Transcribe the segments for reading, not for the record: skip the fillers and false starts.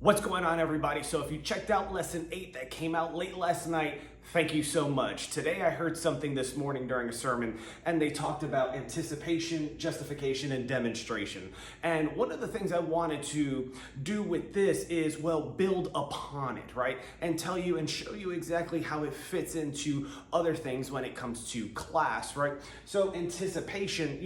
What's going on, everybody? So if you checked out lesson 8 that came out late last night, thank you so much. Today I heard something this morning during a sermon, and they talked about anticipation, justification, and demonstration. And one of the things I wanted to do with this is, well, build upon it, right? And tell you and show you exactly how it fits into other things when it comes to class, right? So anticipation,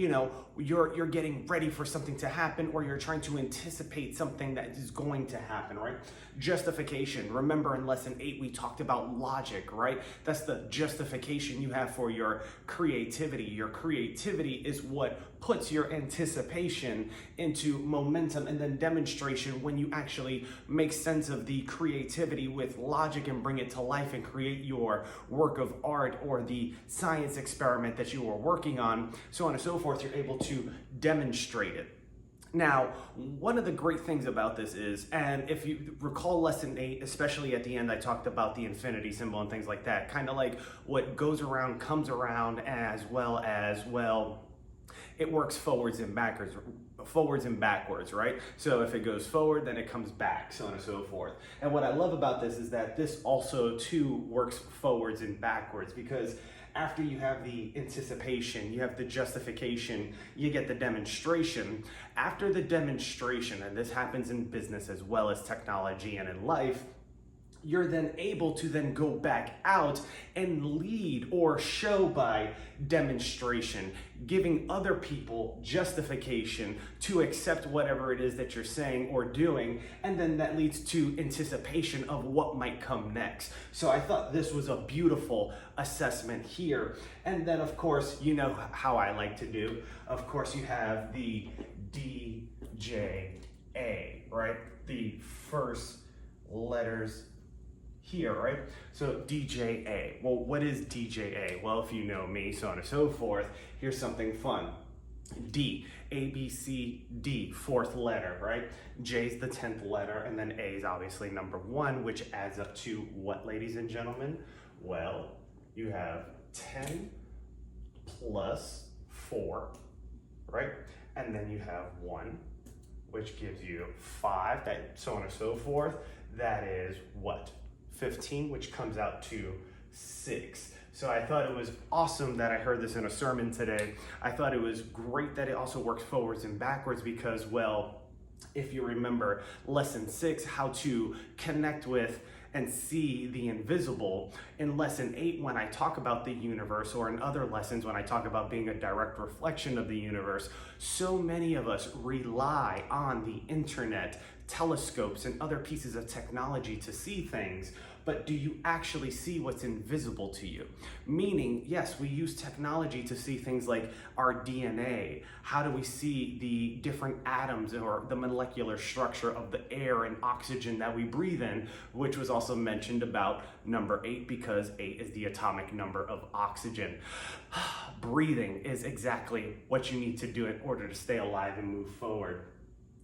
you're getting ready for something to happen, or you're trying to anticipate something that is going to happen, right? Justification. Remember in lesson 8, we talked about logic, right? That's the justification you have for your creativity. Your creativity is what puts your anticipation into momentum, and then demonstration when you actually make sense of the creativity with logic and bring it to life and create your work of art or the science experiment that you are working on, so on and so forth. You're able to demonstrate it. Now, one of the great things about this is, and if you recall lesson 8, especially at the end, I talked about the infinity symbol and things like that, kind of like what goes around comes around, as well as, well, it works forwards and backwards, right? So if it goes forward, then it comes back, so on and so forth. And what I love about this is that this also too works forwards and backwards, because after you have the anticipation, you have the justification, you get the demonstration. After the demonstration, and this happens in business as well as technology and in life, you're then able to then go back out and lead or show by demonstration, giving other people justification to accept whatever it is that you're saying or doing, and then that leads to anticipation of what might come next. So I thought this was a beautiful assessment here. And then of course, you know how I like to do. Of course, you have the DJA, right? The first letters here, right? So DJA. Well, what is DJA? Well, if you know me, so on and so forth, here's something fun. D, A, B, C, D, fourth letter, right? J is the 10th letter, and then A is obviously number 1, which adds up to what, ladies and gentlemen? Well, you have 10 plus 4, right? And then you have 1, which gives you 5, that so on and so forth. That is what? 15, which comes out to 6. So I thought it was awesome that I heard this in a sermon today. I thought it was great that it also works forwards and backwards because, well, if you remember lesson 6, how to connect with and see the invisible, in lesson 8, when I talk about the universe, or in other lessons when I talk about being a direct reflection of the universe, so many of us rely on the internet, telescopes, and other pieces of technology to see things. But do you actually see what's invisible to you? Meaning, yes, we use technology to see things like our DNA. How do we see the different atoms or the molecular structure of the air and oxygen that we breathe in, which was also mentioned about number 8, because 8 is the atomic number of oxygen. Breathing is exactly what you need to do in order to stay alive and move forward,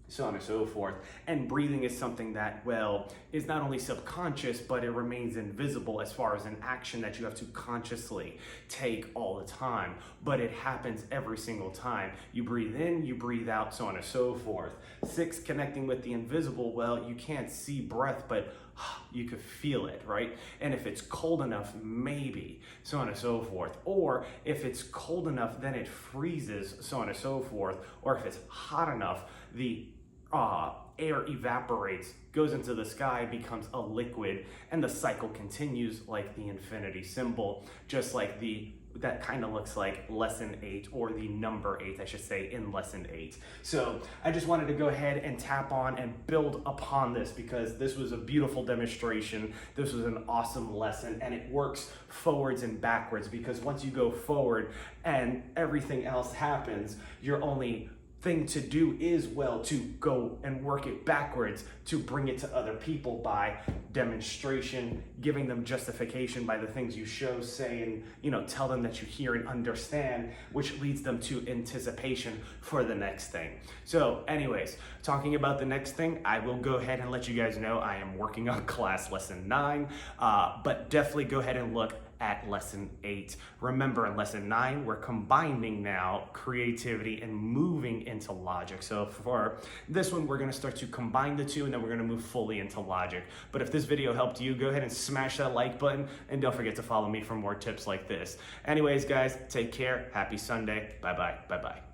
so on and so forth. And breathing is something that, well, is not only subconscious, but it remains invisible as far as an action that you have to consciously take all the time. But it happens every single time. You breathe in, you breathe out, so on and so forth. 6, connecting with the invisible, well, you can't see breath, but you could feel it, right? And if it's cold enough, maybe, so on and so forth. Or if it's cold enough, then it freezes, so on and so forth. Or if it's hot enough, the air evaporates, goes into the sky, becomes a liquid, and the cycle continues like the infinity symbol, just like that kind of looks like lesson 8, or the number 8, I should say, in lesson 8. So I just wanted to go ahead and tap on and build upon this, because this was a beautiful demonstration. This was an awesome lesson, and it works forwards and backwards, because once you go forward and everything else happens, your only thing to do is, well, to go and work it backwards to bring it to other people by demonstration, giving them justification by the things you show, say, and tell them that you hear and understand, which leads them to anticipation for the next thing. So anyways, talking about the next thing, I will go ahead and let you guys know I am working on class lesson 9, but definitely go ahead and look at lesson 8. Remember, in lesson 9, we're combining now creativity and moving into logic. So for this one, we're going to start to combine the two, and then we're going to move fully into logic. But if this video helped you, go ahead and smash that like button, and don't forget to follow me for more tips like this. Anyways, guys, take care. Happy Sunday. Bye-bye. Bye-bye.